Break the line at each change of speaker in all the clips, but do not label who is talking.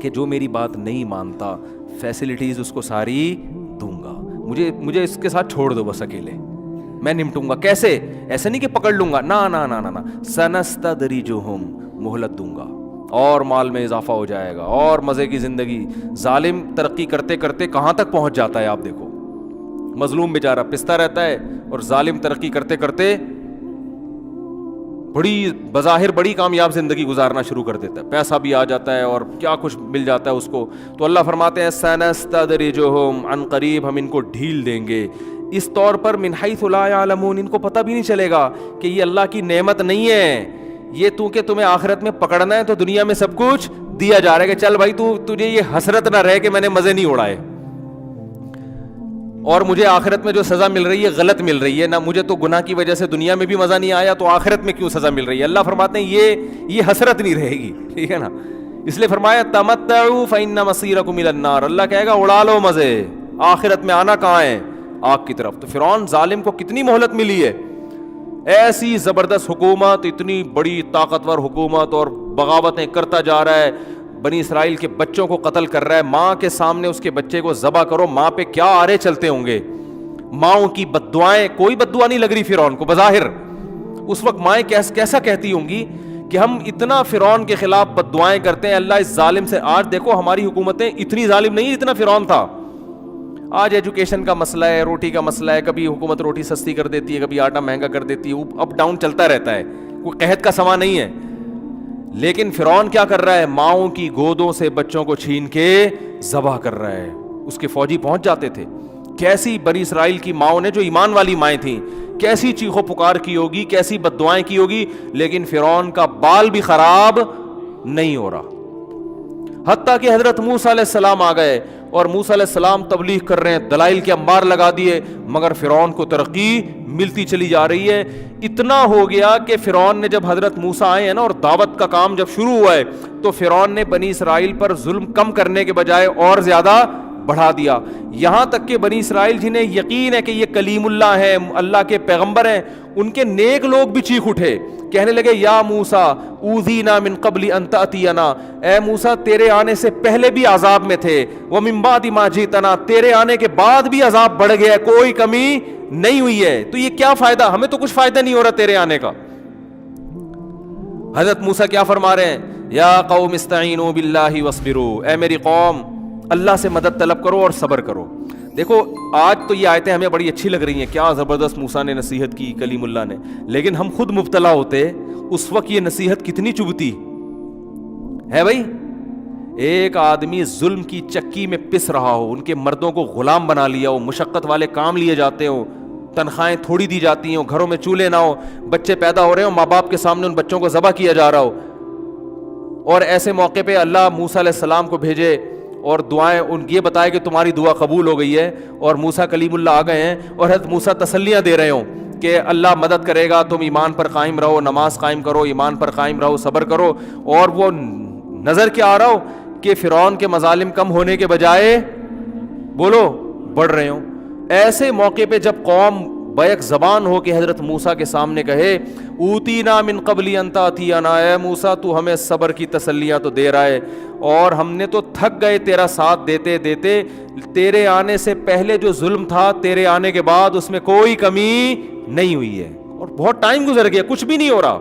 کہ جو میری بات نہیں مانتا فیسلٹیز اس کو ساری دوں گا, مجھے اس کے ساتھ چھوڑ دو بس اکیلے, میں نمٹوں گا. کیسے؟ ایسے نہیں کہ پکڑ لوں گا, نا نا نا نا, سنستدرجہم, مہلت دوں گا اور مال میں اضافہ ہو جائے گا اور مزے کی زندگی. ظالم ترقی کرتے کرتے کہاں تک پہنچ جاتا ہے آپ دیکھو, مظلوم بیچارہ پستا رہتا ہے اور ظالم ترقی کرتے کرتے بڑی بظاہر بڑی کامیاب زندگی گزارنا شروع کر دیتا ہے, پیسہ بھی آ جاتا ہے اور کیا کچھ مل جاتا ہے اس کو. تو اللہ فرماتے ہیں سنستدرجہم, عن قریب ہم ان کو ڈھیل دیں گے, اس طور پر من حیث لا یعلمون, ان کو پتہ بھی نہیں چلے گا کہ یہ اللہ کی نعمت نہیں ہے, یہ تو کہ تمہیں آخرت میں پکڑنا ہے تو دنیا میں سب کچھ دیا جا رہا ہے کہ چل بھائی تجھے یہ حسرت نہ رہے کہ میں نے مزے نہیں اڑائے اور مجھے آخرت میں جو سزا مل رہی ہے غلط مل رہی ہے, نہ مجھے تو گناہ کی وجہ سے دنیا میں بھی مزہ نہیں آیا تو آخرت میں کیوں سزا مل رہی ہے. اللہ فرماتے ہیں یہ حسرت نہیں رہے گی, ٹھیک ہے نا. اس لیے فرمایا تمتعوا فإن مصيركم إلى النار, اللہ کہے گا اڑا لو مزے, آخرت میں آنا کہاں ہے؟ آگ کی طرف. تو فرعون ظالم کو کتنی مہلت ملی ہے, ایسی زبردست حکومت, اتنی بڑی طاقتور حکومت, اور بغاوتیں کرتا جا رہا ہے, بنی اسرائیل کے بچوں کو قتل کر رہا ہے, ماں کے سامنے اس کے بچے کو ذبح کرو, ماں پہ کیا آرے چلتے ہوں گے, ماؤں کی بد دعائیں, کوئی بد دعا نہیں لگ رہی فرعون کو بظاہر. اس وقت مائیں کیسا کہتی ہوں گی کہ ہم اتنا فرعون کے خلاف بد دعائیں کرتے ہیں اللہ اس ظالم سے. آج دیکھو ہماری حکومتیں اتنی ظالم نہیں اتنا فرعون تھا. آج ایجوکیشن کا مسئلہ ہے, روٹی کا مسئلہ ہے, کبھی حکومت روٹی سستی کر دیتی ہے, کبھی آٹا مہنگا کر دیتی ہے, اپ ڈاؤن چلتا رہتا ہے, کوئی قحط کا سما نہیں ہے. لیکن فرعون کیا کر رہا ہے؟ ماؤں کی گودوں سے بچوں کو چھین کے ذبح کر رہا ہے. اس کے فوجی پہنچ جاتے تھے. کیسی بنی اسرائیل کی ماؤں نے, جو ایمان والی مائیں تھیں, کیسی چیخو پکار کی ہوگی, کیسی بد دعائیں کی ہوگی, لیکن فرعون کا بال بھی خراب نہیں ہو رہا. حتیٰ کہ حضرت موسیٰ علیہ السلام آ گئے اور موسیٰ علیہ السلام تبلیغ کر رہے ہیں, دلائل کے انبار لگا دیے, مگر فرعون کو ترقی ملتی چلی جا رہی ہے. اتنا ہو گیا کہ فرعون نے جب حضرت موسیٰ آئے ہیں نا اور دعوت کا کام جب شروع ہوا ہے, تو فرعون نے بنی اسرائیل پر ظلم کم کرنے کے بجائے اور زیادہ بڑھا دیا. یہاں تک کہ بنی اسرائیل جنہیں یقین ہے کہ یہ کلیم اللہ ہے, اللہ کے پیغمبر ہیں, ان کے نیک لوگ بھی چیخ اٹھے, کہنے لگے یا موسیٰ اوذینا من قبل ان تأتینا, اے موسیٰ تیرے آنے سے پہلے بھی عذاب میں تھے, ومن بعد ما جئتنا, تیرے آنے کے بعد بھی عذاب بڑھ گیا, کوئی کمی نہیں ہوئی ہے, تو یہ کیا فائدہ, ہمیں تو کچھ فائدہ نہیں ہو رہا تیرے آنے کا. حضرت موسیٰ کیا فرما رہے ہیں؟ یا قوم استعینوا باللہ واصبروا, اے میری قوم اللہ سے مدد طلب کرو اور صبر کرو. دیکھو آج تو یہ آیتیں ہمیں بڑی اچھی لگ رہی ہیں, کیا زبردست موسیٰ نے نصیحت کی, کلیم اللہ نے, لیکن ہم خود مبتلا ہوتے اس وقت یہ نصیحت کتنی چبھتی ہے بھائی. ایک آدمی ظلم کی چکی میں پس رہا ہو, ان کے مردوں کو غلام بنا لیا ہو, مشقت والے کام لیے جاتے ہوں, تنخواہیں تھوڑی دی جاتی ہوں, گھروں میں چولہے نہ ہو, بچے پیدا ہو رہے ہوں, ماں باپ کے سامنے ان بچوں کو ذبح کیا جا رہا ہو, اور ایسے موقع پہ اللہ موسیٰ علیہ السلام کو بھیجے اور دعائیں ان یہ بتائے کہ تمہاری دعا قبول ہو گئی ہے, اور موسیٰ کلیم اللہ آ گئے ہیں اور حضرت موسیٰ تسلیاں دے رہے ہوں کہ اللہ مدد کرے گا, تم ایمان پر قائم رہو, نماز قائم کرو, ایمان پر قائم رہو, صبر کرو. اور وہ نظر کیا آ رہا ہو کہ فرعون کے مظالم کم ہونے کے بجائے بولو بڑھ رہے ہوں. ایسے موقع پہ جب قوم بیک زبان ہو کہ حضرت موسیٰ کے سامنے کہے اوتینا من قبل ان تأتینا, اے موسیٰ تو ہمیں صبر کی تسلیاں تو دے رہا ہے, اور ہم نے تو تھک گئے تیرا ساتھ دیتے دیتے, تیرے آنے سے پہلے جو ظلم تھا تیرے آنے کے بعد اس میں کوئی کمی نہیں ہوئی ہے, اور بہت ٹائم گزر گیا کچھ بھی نہیں ہو رہا.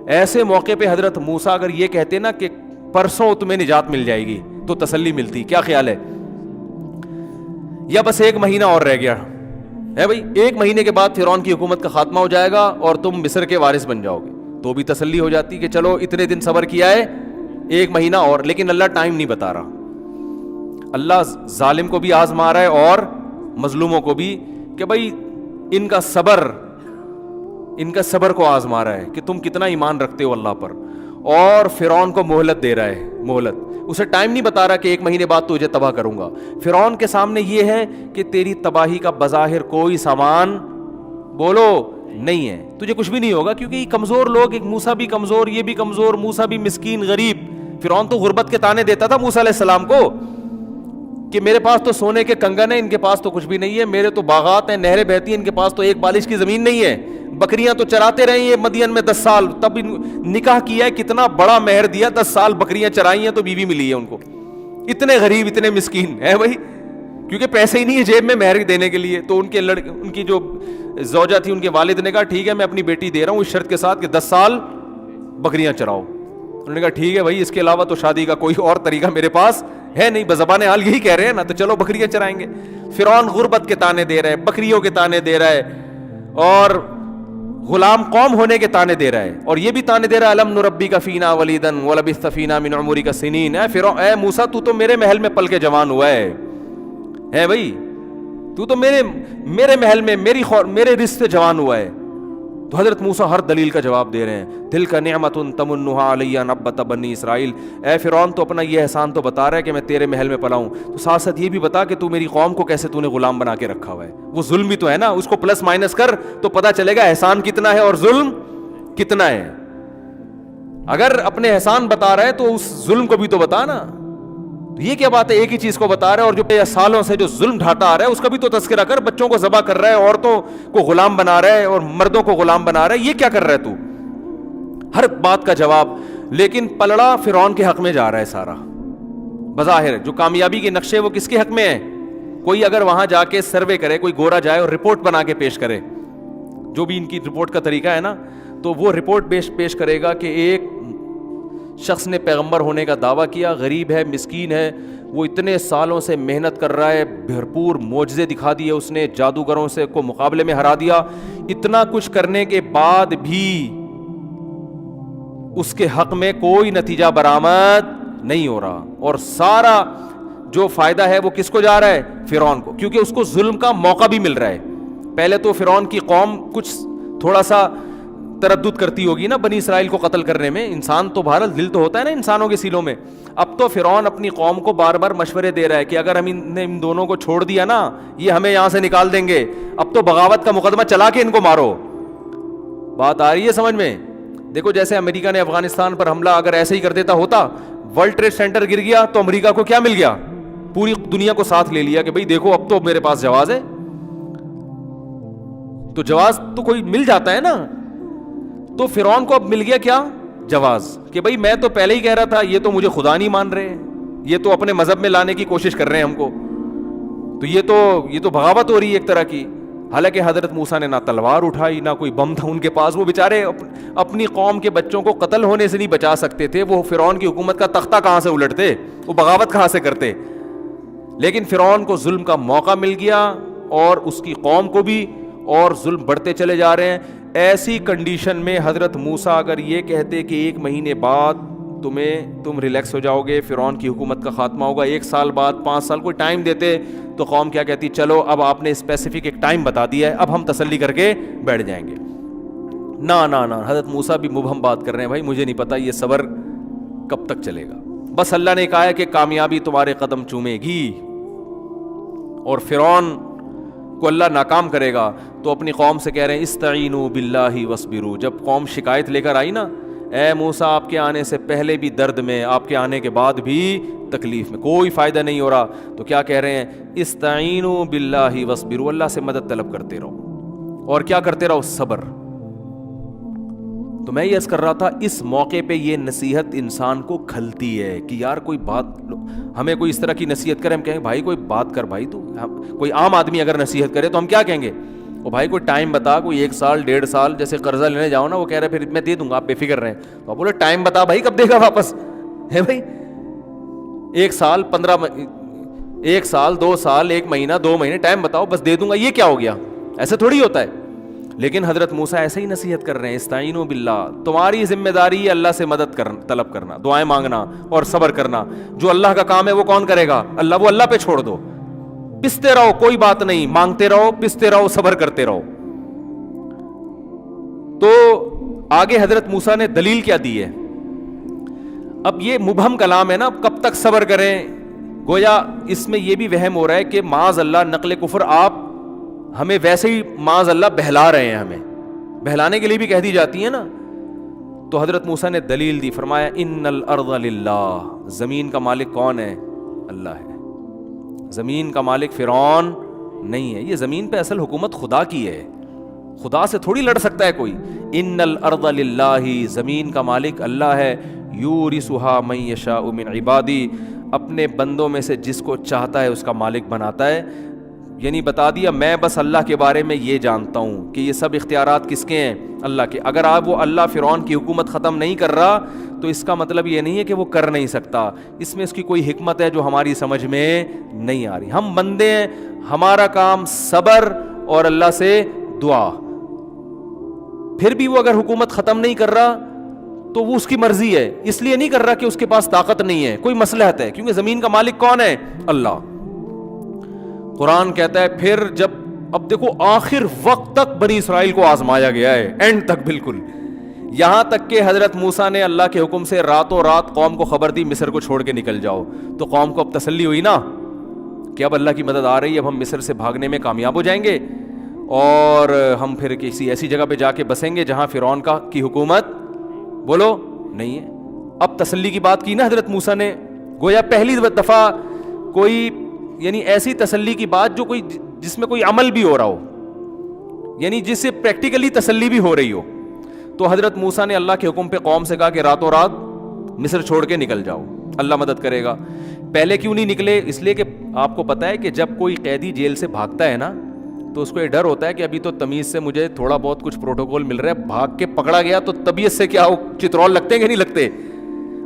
ایسے موقع پہ حضرت موسیٰ اگر یہ کہتے نا کہ پرسوں تمہیں نجات مل جائے گی تو تسلی ملتی, کیا خیال ہے؟ یا بس ایک مہینہ اور رہ گیا ہے بھائی, ایک مہینے کے بعد فرعون کی حکومت کا خاتمہ ہو جائے گا اور تم مصر کے وارث بن جاؤ گے, تو بھی تسلی ہو جاتی کہ چلو اتنے دن صبر کیا ہے, ایک مہینہ اور. لیکن اللہ ٹائم نہیں بتا رہا, اللہ ظالم کو بھی آزما رہا ہے اور مظلوموں کو بھی, کہ بھائی ان کا صبر کو آزما رہا ہے کہ تم کتنا ایمان رکھتے ہو اللہ پر, اور فرعون کو مہلت دے رہا ہے, مہلت, اسے ٹائم نہیں بتا رہا کہ ایک مہینے بعد تجھے تباہ کروں گا. فرعون کے سامنے یہ ہے کہ تیری تباہی کا بظاہر کوئی سامان بولو نہیں ہے, تجھے کچھ بھی نہیں ہوگا, کیونکہ یہ کمزور لوگ, ایک موسیٰ بھی کمزور, یہ بھی کمزور, موسیٰ بھی مسکین غریب. فرعون تو غربت کے تانے دیتا تھا موسیٰ علیہ السلام کو کہ میرے پاس تو سونے کے کنگن ہیں، ان کے پاس تو کچھ بھی نہیں ہے، میرے تو باغات ہیں، نہریں بہتی ہیں، ان کے پاس تو ایک بالش کی زمین نہیں ہے، بکریاں تو چراتے رہے ہیں مدین میں 10 سال، تب نکاح کیا ہے، کتنا بڑا مہر دیا، 10 سال بکریاں چرائی ہیں تو بیوی ملی ہے ان کو. اتنے غریب اتنے مسکین ہیں بھائی، کیونکہ پیسے ہی نہیں ہے جیب میں مہر دینے کے لیے. تو ان کی جو زوجہ تھی، ان کے والد نے کہا ٹھیک ہے میں اپنی بیٹی دے رہا ہوں اس شرط کے ساتھ کہ 10 سال بکریاں چراؤ. انہوں نے کہا ٹھیک ہے بھائی، اس کے علاوہ تو شادی کا کوئی اور طریقہ میرے پاس ہے نہیں، بزبان حال یہی کہہ رہے ہیں نا، تو چلو بکریاں چرائیں گے. فرعون غربت کے تانے دے رہا ہے، بکریوں کے تانے دے رہا ہے، اور غلام قوم ہونے کے تانے دے رہا ہے، اور یہ بھی تانے دے رہا ہے الم نربی کا فینا ولیدن ولبثت فینا من عمرک سنین. اے موسیٰ تو تو میرے محل میں پل کے جوان ہوا ہے بھائی، تو تو میرے محل میں میرے رزق سے جوان ہوا ہے. تو حضرت موسیٰ ہر دلیل کا جواب دے رہے ہیں. تلک نعمت تمنھا علی ان عبدت بنی اسرائیل. اے فرعون تو اپنا یہ احسان تو بتا رہا ہے کہ میں تیرے محل میں پلا ہوں، تو ساتھ ساتھ یہ بھی بتا کہ تو میری قوم کو کیسے تو نے غلام بنا کے رکھا ہوا ہے. وہ ظلم بھی تو ہے نا، اس کو پلس مائنس کر تو پتا چلے گا احسان کتنا ہے اور ظلم کتنا ہے. اگر اپنے احسان بتا رہا ہے تو اس ظلم کو بھی تو بتا نا. یہ کیا بات ہے، ایک ہی چیز کو بتا رہا ہے، اور جو سالوں سے جو ظلم ڈھاتا آ رہا ہے اس کا بھی تو تذکرہ کر. بچوں کو ذبح کر رہا ہے، عورتوں کو غلام بنا رہا ہے، اور مردوں کو غلام بنا رہا ہے، یہ کیا کر رہا ہے تو؟ ہر بات کا جواب. لیکن پلڑا فرعون کے حق میں جا رہا ہے سارا. بظاہر جو کامیابی کے نقشے وہ کس کے حق میں ہے؟ کوئی اگر وہاں جا کے سروے کرے، کوئی گورا جائے اور رپورٹ بنا کے پیش کرے، جو بھی ان کی رپورٹ کا طریقہ ہے نا، تو وہ رپورٹ پیش کرے گا کہ ایک شخص نے پیغمبر ہونے کا دعویٰ کیا، غریب ہے، مسکین ہے، وہ اتنے سالوں سے محنت کر رہا ہے، بھرپور معجزے دکھا دیے اس نے، جادوگروں سے کو مقابلے میں ہرا دیا، اتنا کچھ کرنے کے بعد بھی اس کے حق میں کوئی نتیجہ برآمد نہیں ہو رہا. اور سارا جو فائدہ ہے وہ کس کو جا رہا ہے؟ فرعون کو، کیونکہ اس کو ظلم کا موقع بھی مل رہا ہے. پہلے تو فرعون کی قوم کچھ تھوڑا سا تردد کرتی ہوگی نا بنی اسرائیل کو قتل کرنے میں، انسان تو بہرحال دل تو ہوتا ہے نا انسانوں کے سیلوں میں. اب تو فرعون اپنی قوم کو بار بار مشورے دے رہا ہے کہ اگر ہم ان دونوں کو چھوڑ دیا نا، یہ ہمیں یہاں سے نکال دیں گے، اب تو بغاوت کا مقدمہ چلا کے ان کو مارو. بات آ رہی ہے سمجھ میں؟ دیکھو جیسے امریکہ نے افغانستان پر حملہ اگر ایسے ہی کر دیتا ہوتا، ورلڈ ٹریڈ سینٹر گر گیا تو امریکہ کو کیا مل گیا؟ پوری دنیا کو ساتھ لے لیا کہ بھئی دیکھو اب تو میرے پاس جواز ہے. تو جواز تو کوئی مل جاتا ہے نا. تو فرعون کو اب مل گیا کیا؟ جواز، کہ بھئی میں تو پہلے ہی کہہ رہا تھا، یہ تو مجھے خدا نہیں مان رہے، یہ تو اپنے مذہب میں لانے کی کوشش کر رہے ہیں ہم کو، تو یہ تو بغاوت ہو رہی ہے ایک طرح کی. حالانکہ حضرت موسیٰ نے نہ تلوار اٹھائی نہ کوئی بم تھا ان کے پاس، وہ بیچارے اپنی قوم کے بچوں کو قتل ہونے سے نہیں بچا سکتے تھے، وہ فرعون کی حکومت کا تختہ کہاں سے الٹتے، وہ بغاوت کہاں سے کرتے. لیکن فرعون کو ظلم کا موقع مل گیا، اور اس کی قوم کو بھی، اور ظلم بڑھتے چلے جا رہے ہیں. ایسی کنڈیشن میں حضرت موسیٰ اگر یہ کہتے کہ 1 مہینے بعد تم ریلیکس ہو جاؤ گے، فرعون کی حکومت کا خاتمہ ہوگا، 1 سال بعد، 5 سال، کوئی ٹائم دیتے، تو قوم کیا کہتی؟ چلو اب آپ نے اسپیسیفک ایک ٹائم بتا دیا ہے، اب ہم تسلی کر کے بیٹھ جائیں گے. نہ حضرت موسیٰ بھی مبہم بات کر رہے ہیں، بھائی مجھے نہیں پتا یہ صبر کب تک چلے گا. بس اللہ نے کہا ہے کہ کامیابی تمہارے قدم چومے گی، اور فرعون کو اللہ ناکام کرے گا. تو اپنی قوم سے کہہ رہے ہیں استعینوا باللہ واصبروا. جب قوم شکایت لے کر آئی نا، اے موسیٰ آپ کے آنے سے پہلے بھی درد میں، آپ کے آنے کے بعد بھی تکلیف میں، کوئی فائدہ نہیں ہو رہا، تو کیا کہہ رہے ہیں؟ استعینوا باللہ واصبروا، اللہ سے مدد طلب کرتے رہو، اور کیا کرتے رہو؟ صبر. تو میں یہ عرض کر رہا تھا، اس موقع پہ یہ نصیحت انسان کو کھلتی ہے کہ یار کوئی بات، ہمیں کوئی اس طرح کی نصیحت کرے، ہم کہیں بھائی کوئی بات کر بھائی. تو کوئی عام آدمی اگر نصیحت کرے تو ہم کیا کہیں گے؟ وہ بھائی کوئی ٹائم بتا، کوئی 1 سال 1.5 سال، جیسے قرضہ لینے جاؤ نا، وہ کہہ رہے پھر میں دے دوں گا آپ بے فکر رہیں، تو آپ بولے ٹائم بتا بھائی کب دے گا واپس، ہے بھائی 1 سال 1 سال 2 سال 1 مہینہ 2 مہینے ٹائم بتاؤ، بس دے دوں گا، یہ کیا ہو گیا؟ ایسے تھوڑی ہوتا ہے. لیکن حضرت موسیٰ ایسے ہی نصیحت کر رہے ہیں، استعینوا باللہ، تمہاری ذمہ داری ہے اللہ سے مدد طلب کرنا، دعائیں مانگنا اور صبر کرنا. جو اللہ کا کام ہے وہ کون کرے گا؟ اللہ. وہ اللہ پہ چھوڑ دو، پستے رہو، کوئی بات نہیں، مانگتے رہو، پستے رہو، صبر کرتے رہو. تو آگے حضرت موسیٰ نے دلیل کیا دی ہے؟ اب یہ مبہم کلام ہے نا، کب تک صبر کریں؟ گویا اس میں یہ بھی وہم ہو رہا ہے کہ معاذ اللہ نقل کفر آپ ہمیں ویسے ہی معاذ اللہ بہلا رہے ہیں، ہمیں بہلانے کے لیے بھی کہہ دی جاتی ہے نا. تو حضرت موسیٰ نے دلیل دی، فرمایا ان الارض للہ، زمین کا مالک کون ہے؟ اللہ ہے. زمین کا مالک فرعون نہیں ہے. یہ زمین پہ اصل حکومت خدا کی ہے, خدا سے تھوڑی لڑ سکتا ہے کوئی. ان الارض للہ, زمین کا مالک اللہ ہے. یورثھا من یشاء من عبادی, اپنے بندوں میں سے جس کو چاہتا ہے اس کا مالک بناتا ہے. یعنی بتا دیا میں بس اللہ کے بارے میں یہ جانتا ہوں کہ یہ سب اختیارات کس کے ہیں, اللہ کے. اگر آپ وہ اللہ فرعون کی حکومت ختم نہیں کر رہا تو اس کا مطلب یہ نہیں ہے کہ وہ کر نہیں سکتا, اس میں اس کی کوئی حکمت ہے جو ہماری سمجھ میں نہیں آ رہی. ہم بندے ہیں, ہمارا کام صبر اور اللہ سے دعا. پھر بھی وہ اگر حکومت ختم نہیں کر رہا تو وہ اس کی مرضی ہے, اس لیے نہیں کر رہا کہ اس کے پاس طاقت نہیں ہے, کوئی مصلحت ہے, کیونکہ زمین کا مالک کون ہے؟ اللہ. قرآن کہتا ہے پھر جب, اب دیکھو آخر وقت تک بنی اسرائیل کو آزمایا گیا ہے, اینڈ تک بالکل, یہاں تک کہ حضرت موسیٰ نے اللہ کے حکم سے راتوں رات قوم کو خبر دی مصر کو چھوڑ کے نکل جاؤ. تو قوم کو اب تسلی ہوئی نا کہ اب اللہ کی مدد آ رہی ہے, اب ہم مصر سے بھاگنے میں کامیاب ہو جائیں گے اور ہم پھر کسی ایسی جگہ پہ جا کے بسیں گے جہاں فرعون کی حکومت بولو نہیں ہے. اب تسلی کی بات کی نا حضرت موسیٰ نے, گویا پہلی دفعہ کوئی یعنی ایسی تسلی کی بات جو کوئی جس میں کوئی عمل بھی ہو رہا ہو, یعنی جس سے پریکٹیکلی تسلی بھی ہو رہی ہو. تو حضرت موسیٰ نے اللہ کے حکم پہ قوم سے کہا کہ راتوں رات مصر چھوڑ کے نکل جاؤ, اللہ مدد کرے گا. پہلے کیوں نہیں نکلے؟ اس لیے کہ آپ کو پتا ہے کہ جب کوئی قیدی جیل سے بھاگتا ہے نا تو اس کو یہ ڈر ہوتا ہے کہ ابھی تو تمیز سے مجھے تھوڑا بہت کچھ پروٹوکول مل رہا ہے, بھاگ کے پکڑا گیا تو طبیعت سے کیا چترول لگتے ہیں کہ نہیں لگتے.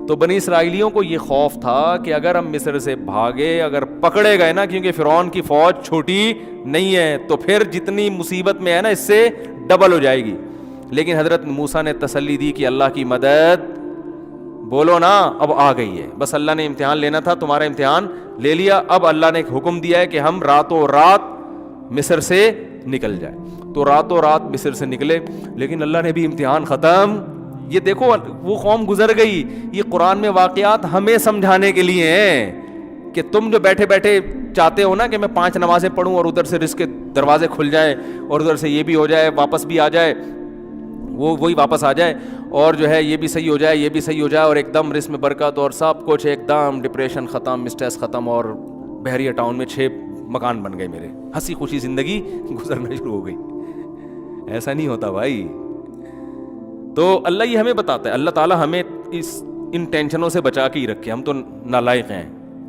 تو بنی اسرائیلیوں کو یہ خوف تھا کہ اگر ہم مصر سے بھاگے, اگر پکڑے گئے نا, کیونکہ فرعون کی فوج چھوٹی نہیں ہے, تو پھر جتنی مصیبت میں ہے نا اس سے ڈبل ہو جائے گی. لیکن حضرت موسیٰ نے تسلی دی کہ اللہ کی مدد بولو نا اب آ گئی ہے, بس اللہ نے امتحان لینا تھا, تمہارا امتحان لے لیا. اب اللہ نے ایک حکم دیا ہے کہ ہم راتوں رات مصر سے نکل جائے. تو راتوں رات مصر سے نکلے, لیکن اللہ نے بھی امتحان ختم. یہ دیکھو وہ قوم گزر گئی. یہ قرآن میں واقعات ہمیں سمجھانے کے لیے ہیں کہ تم جو بیٹھے بیٹھے چاہتے ہو نا کہ میں 5 نمازیں پڑھوں اور ادھر سے رزق کے دروازے کھل جائیں اور ادھر سے یہ بھی ہو جائے, واپس بھی آ جائے, وہی واپس آ جائے, اور جو ہے یہ بھی صحیح ہو جائے, یہ بھی صحیح ہو جائے, اور ایک دم رزق میں برکت اور سب کچھ ایک دم, ڈپریشن ختم, اسٹریس ختم, اور بحریہ ٹاؤن میں 6 مکان بن گئے میرے, ہنسی خوشی زندگی گزرنا شروع ہو گئی. ایسا نہیں ہوتا بھائی. تو اللہ یہ ہمیں بتاتا ہے, اللہ تعالیٰ ہمیں ان ٹینشنوں سے بچا کے ہی رکھے. ہم تو نالائق ہیں,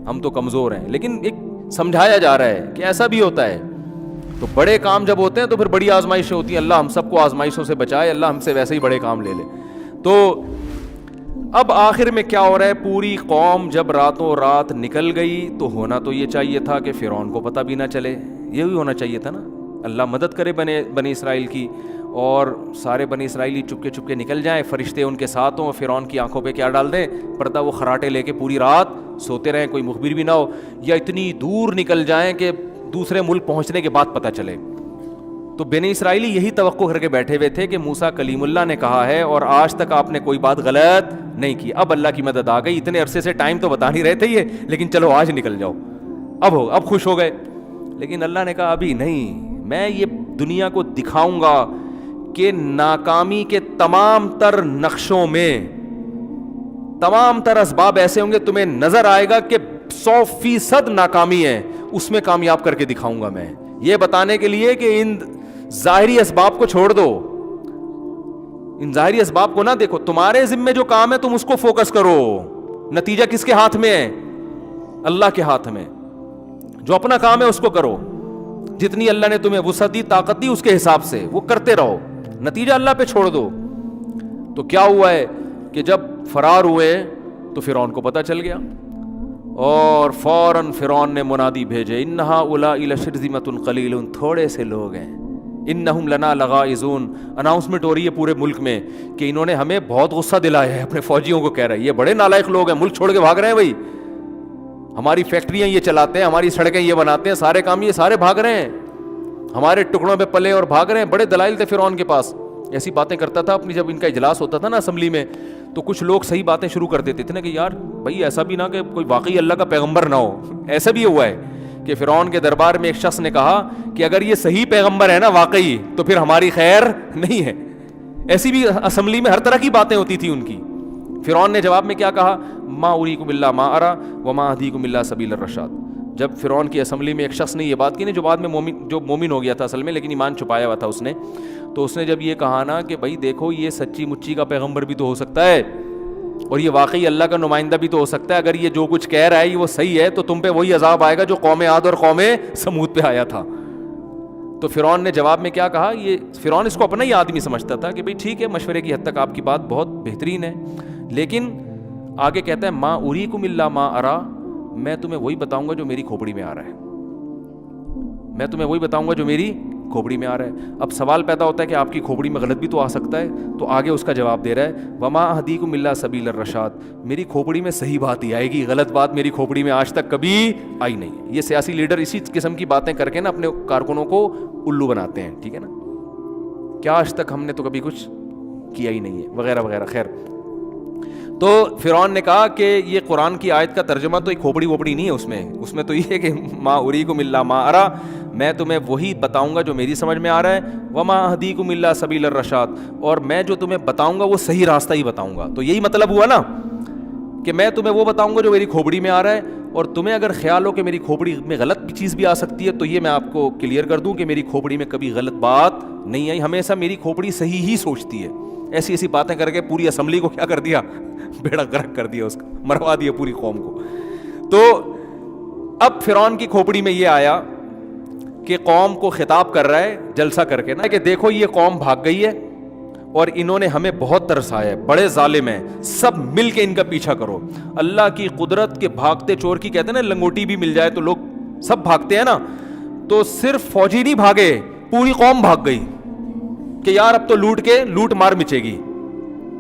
ہم تو کمزور ہیں, لیکن ایک سمجھایا جا رہا ہے کہ ایسا بھی ہوتا ہے. تو بڑے کام جب ہوتے ہیں تو پھر بڑی آزمائشیں ہوتی ہیں. اللہ ہم سب کو آزمائشوں سے بچائے, اللہ ہم سے ویسے ہی بڑے کام لے لے. تو اب آخر میں کیا ہو رہا ہے, پوری قوم جب راتوں رات نکل گئی تو ہونا تو یہ چاہیے تھا کہ فرعون کو پتہ بھی نہ چلے, یہ بھی ہونا چاہیے تھا نا. اللہ مدد کرے بنی اسرائیل کی, اور سارے بنی اسرائیلی چپکے چپکے نکل جائیں, فرشتے ان کے ساتھ ہوں, فرعون کی آنکھوں پہ کیا ڈال دیں پردہ, وہ خراٹے لے کے پوری رات سوتے رہیں, کوئی مخبر بھی نہ ہو, یا اتنی دور نکل جائیں کہ دوسرے ملک پہنچنے کے بعد پتہ چلے. تو بنی اسرائیلی یہی توقع کر کے بیٹھے ہوئے تھے کہ موسیٰ کلیم اللہ نے کہا ہے اور آج تک آپ نے کوئی بات غلط نہیں کی. اب اللہ کی مدد آ گئی. اتنے عرصے سے ٹائم تو بتا نہیں رہے تھے یہ, لیکن چلو آج نکل جاؤ, اب خوش ہو گئے. لیکن اللہ نے کہا ابھی نہیں, میں یہ دنیا کو دکھاؤں گا کہ ناکامی کے تمام تر نقشوں میں تمام تر اسباب ایسے ہوں گے, تمہیں نظر آئے گا کہ 100% ناکامی ہے, اس میں کامیاب کر کے دکھاؤں گا میں. یہ بتانے کے لیے کہ ان ظاہری اسباب کو چھوڑ دو, ان ظاہری اسباب کو نہ دیکھو, تمہارے ذمے جو کام ہے تم اس کو فوکس کرو. نتیجہ کس کے ہاتھ میں ہے؟ اللہ کے ہاتھ میں. جو اپنا کام ہے اس کو کرو, جتنی اللہ نے تمہیں وسعت دی, طاقت دی, اس کے حساب سے وہ کرتے رہو, نتیجہ اللہ پہ چھوڑ دو. تو کیا ہوا ہے کہ جب فرار ہوئے تو فرعون کو پتہ چل گیا, اور فوراً فرعون نے منادی بھیجے, انہا اولئک لشرذمۃ قلیل, تھوڑے سے لوگ ہیں, انہم لنا لغائظون. اناؤنسمنٹ ہو رہی ہے پورے ملک میں کہ انہوں نے ہمیں بہت غصہ دلایا ہے. اپنے فوجیوں کو کہہ رہا ہے یہ بڑے نالائق لوگ ہیں, ملک چھوڑ کے بھاگ رہے ہیں بھائی, ہماری فیکٹریاں یہ چلاتے ہیں, ہماری سڑکیں یہ بناتے ہیں, سارے کام یہ سارے بھاگ رہے ہیں, ہمارے ٹکڑوں پہ پلے اور بھاگ رہے ہیں. بڑے دلائل تھے فرعون کے پاس. ایسی باتیں کرتا تھا اپنی, جب ان کا اجلاس ہوتا تھا نا اسمبلی میں, تو کچھ لوگ صحیح باتیں شروع کر دیتے تھے نا کہ یار بھائی ایسا بھی نہ کہ کوئی واقعی اللہ کا پیغمبر نہ ہو. ایسا بھی ہوا ہے کہ فرعون کے دربار میں ایک شخص نے کہا کہ اگر یہ صحیح پیغمبر ہے نا واقعی, تو پھر ہماری خیر نہیں ہے. ایسی بھی اسمبلی میں ہر طرح کی باتیں ہوتی تھی ان کی. فرعون نے جواب میں کیا کہا, ما اریکم الا ما ارى وما اهدیکم الا سبیل الرشاد, جب فرعون کی اسمبلی میں ایک شخص نے یہ بات کی نا، جو بعد میں مومن ہو گیا تھا اصل میں، لیکن ایمان چھپایا ہوا تھا اس نے، تو اس نے جب یہ کہا نا کہ بھائی دیکھو یہ سچی مچی کا پیغمبر بھی تو ہو سکتا ہے، اور یہ واقعی اللہ کا نمائندہ بھی تو ہو سکتا ہے، اگر یہ جو کچھ کہہ رہا ہے یہ وہ صحیح ہے تو تم پہ وہی عذاب آئے گا جو قوم عاد اور قوم سمود پہ آیا تھا. تو فرعون نے جواب میں کیا کہا، یہ فرعون اس کو اپنا ہی آدمی سمجھتا تھا کہ بھئی ٹھیک ہے، مشورے کی حد تک آپ کی بات بہت بہترین ہے، لیکن آگے کہتا ہے ما اریکم الا ما ارا، میں تمہیں وہی بتاؤں گا جو میری کھوپڑی میں آ رہا ہے، میں تمہیں وہی بتاؤں گا جو میری کھوپڑی میں آ رہا ہے. اب سوال پیدا ہوتا ہے کہ آپ کی کھوپڑی میں غلط بھی تو آ سکتا ہے، تو آگے اس کا جواب دے رہا ہے وما اہدیکم الا سبیل الرشاد، میری کھوپڑی میں صحیح بات ہی آئے گی، غلط بات میری کھوپڑی میں آج تک کبھی آئی نہیں ہے. یہ سیاسی لیڈر اسی قسم کی باتیں کر کے نا اپنے کارکنوں کو الو بناتے ہیں، ٹھیک ہے نا، کیا آج تک ہم نے تو کبھی کچھ کیا ہی نہیں ہے وغیرہ وغیرہ. خیر، تو فرعون نے کہا کہ یہ قرآن کی آیت کا ترجمہ تو ایک کھوپڑی ووپڑی نہیں ہے، اس میں تو یہ ہے کہ ما اریکم الا ما ارا، میں تمہیں وہی بتاؤں گا جو میری سمجھ میں آ رہا ہے، وما اہدیکم الا سبیل الرشاد، اور میں جو تمہیں بتاؤں گا وہ صحیح راستہ ہی بتاؤں گا. تو یہی مطلب ہوا نا کہ میں تمہیں وہ بتاؤں گا جو میری کھوپڑی میں آ رہا ہے، اور تمہیں اگر خیال ہو کہ میری کھوپڑی میں غلط چیز بھی آ سکتی ہے تو یہ میں آپ کو کلیئر کر دوں کہ میری کھوپڑی میں کبھی غلط بات نہیں آئی، ہمیشہ میری کھوپڑی صحیح ہی سوچتی ہے. ایسی ایسی باتیں کر کے پوری اسمبلی کو کیا کر دیا، بیڑا غرق کر دیا، اس کا مروا دیا پوری قوم کو. تو اب فرعون کی کھوپڑی میں یہ آیا کہ قوم کو خطاب کر رہا ہے جلسہ کر کے نا کہ دیکھو یہ قوم بھاگ گئی ہے اور انہوں نے ہمیں بہت ترسایا ہے، بڑے ظالم ہیں، سب مل کے ان کا پیچھا کرو. اللہ کی قدرت کے بھاگتے چور کی کہتے ہیں نا، لنگوٹی بھی مل جائے تو لوگ سب بھاگتے ہیں نا، تو صرف فوجی نہیں بھاگے، پوری قوم بھاگ گئی کہ یار اب تو لوٹ مار مچے گی،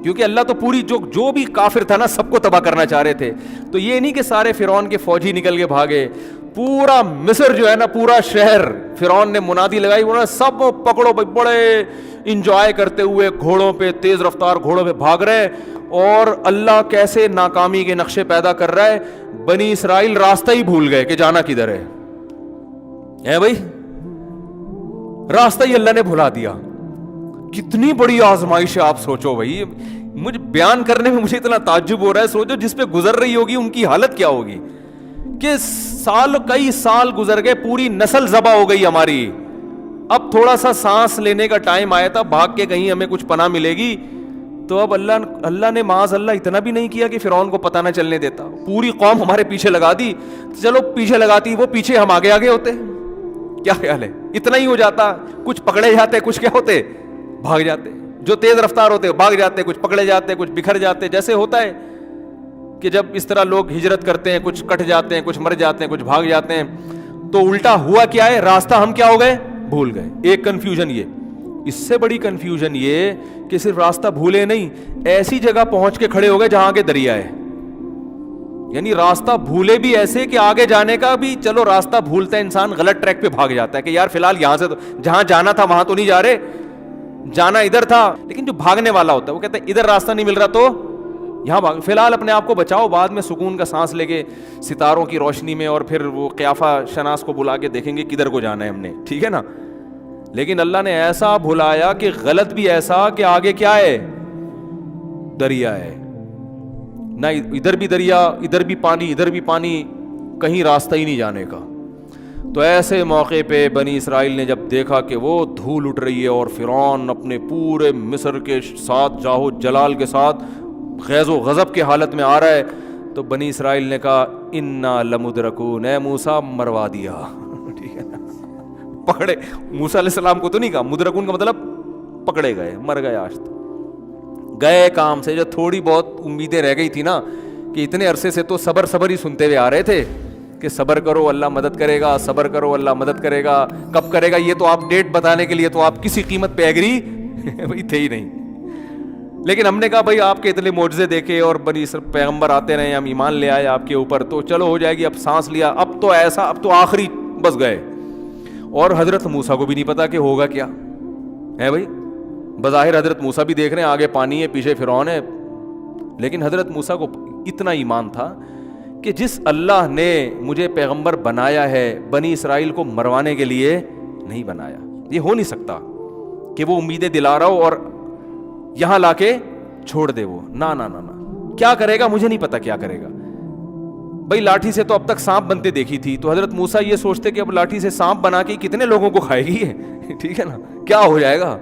کیونکہ اللہ تو پوری جو بھی کافر تھا نا سب کو تباہ کرنا چاہ رہے تھے. تو یہ نہیں کہ سارے فرعون کے فوجی نکل کے بھاگے، پورا مصر جو ہے نا، پورا شہر فرعون نے منادی لگائی، انہوں نے سب پکڑو بھائی، بڑے انجوائے کرتے ہوئے گھوڑوں پہ، تیز رفتار گھوڑوں پہ بھاگ رہے. اور اللہ کیسے ناکامی کے نقشے پیدا کر رہا ہے، بنی اسرائیل راستہ ہی بھول گئے کہ جانا کدھر ہے بھائی، راستہ ہی اللہ نے بھلا دیا. کتنی بڑی آزمائش ہے آپ سوچو بھائی، مجھے بیان کرنے میں مجھے اتنا تعجب ہو رہا ہے. سوچو جس پہ گزر رہی ہوگی ان کی حالت کیا ہوگی کہ کئی سال گزر گئے، پوری نسل ذبح ہو گئی ہماری، اب تھوڑا سا سانس لینے کا ٹائم آیا تھا، بھاگ کے کہیں ہمیں کچھ پناہ ملے گی. تو اب اللہ نے معاذ اللہ اتنا بھی نہیں کیا کہ فرعون کو پتہ نہ چلنے دیتا، پوری قوم ہمارے پیچھے لگا دی. چلو پیچھے لگاتی، وہ پیچھے ہم آگے ہوتے، کیا خیال ہے؟ اتنا ہی ہو جاتا، کچھ پکڑے جاتے، کچھ کیا ہوتے، بھاگ جاتے. جو تیز رفتار ہوتے بھاگ جاتے، کچھ پکڑے جاتے، کچھ بکھر جاتے. جیسے ہوتا ہے کہ جب اس طرح لوگ ہجرت کرتے ہیں، کچھ کٹ جاتے ہیں، کچھ مر جاتے ہیں، کچھ بھاگ جاتے ہیں. تو الٹا ہوا کیا ہے، راستہ ہم کیا ہو گئے، بھول گئے. ایک کنفیوژن یہ، اس سے بڑی کنفیوژن یہ کہ صرف راستہ بھولے نہیں، ایسی جگہ پہنچ کے کھڑے ہو گئے جہاں آگے دریا ہے. یعنی راستہ بھولے بھی ایسے کہ آگے جانے کا بھی، چلو راستہ بھولتا ہے انسان، غلط ٹریک پہ بھاگ جاتا ہے کہ یار فی الحال یہاں سے تو جہاں جانا تھا وہاں تو نہیں جا رہے، جانا ادھر تھا. لیکن جو بھاگنے والا ہوتا ہے وہ کہتا ہے ادھر راستہ نہیں مل رہا تو یہاں بھاگ، فی الحال اپنے آپ کو بچاؤ، بعد میں سکون کا سانس لے کے ستاروں کی روشنی میں، اور پھر وہ قیافہ شناس کو بلا کے دیکھیں گے کدھر کو جانا ہے ہم نے، ٹھیک ہے نا. لیکن اللہ نے ایسا بھلایا کہ غلط بھی ایسا کہ آگے کیا ہے، دریا ہے، نہ ادھر بھی دریا، ادھر بھی پانی، ادھر بھی پانی، کہیں راستہ ہی نہیں جانے کا. تو ایسے موقع پہ بنی اسرائیل نے جب دیکھا کہ وہ دھول اٹھ رہی ہے اور فرعون اپنے پورے مصر کے ساتھ جاہو جلال کے ساتھ غیظ و غضب کے حالت میں آ رہا ہے، تو بنی اسرائیل نے کہا انا لمدرکون، اے موسیٰ مروا دیا. ٹھیک ہے نا، پکڑے. موسیٰ علیہ السلام کو تو نہیں کہا، مدرکون کا مطلب پکڑے گئے، مر گئے. آج گئے کام سے. جو تھوڑی بہت امیدیں رہ گئی تھی نا کہ اتنے عرصے سے تو صبر ہی سنتے ہوئے آ رہے تھے کہ صبر کرو اللہ مدد کرے گا، صبر کرو اللہ مدد کرے گا، کب کرے گا یہ تو آپ ڈیٹ بتانے کے لیے تو آپ کسی قیمت پہ ایگری بھائی تھے ہی نہیں. لیکن ہم نے کہا بھائی آپ کے اتنے معجزے دیکھے اور بنی پیغمبر آتے رہے، ہم ایمان لے آئے آپ کے اوپر، تو چلو ہو جائے گی. اب سانس لیا، اب تو ایسا، اب تو آخری بس گئے. اور حضرت موسیٰ کو بھی نہیں پتا کہ ہوگا کیا ہے بھائی. بظاہر حضرت موسیٰ بھی دیکھ رہے ہیں آگے پانی ہے، پیچھے فرعون ہے، لیکن حضرت موسیٰ کو اتنا ایمان تھا کہ جس اللہ نے مجھے پیغمبر بنایا ہے بنی اسرائیل کو مروانے کے لیے نہیں بنایا. یہ ہو نہیں سکتا کہ وہ امیدیں دلا رہا ہو اور یہاں لا کے چھوڑ دے وہ. نہ کیا کرے گا مجھے نہیں پتا کیا کرے گا. بھائی لاٹھی سے تو اب تک سانپ بنتے دیکھی تھی، تو حضرت موسیٰ یہ سوچتے کہ اب لاٹھی سے سانپ بنا کے کتنے لوگوں کو کھائے گی ہے ٹھیک ہے نا، کیا ہو جائے گا.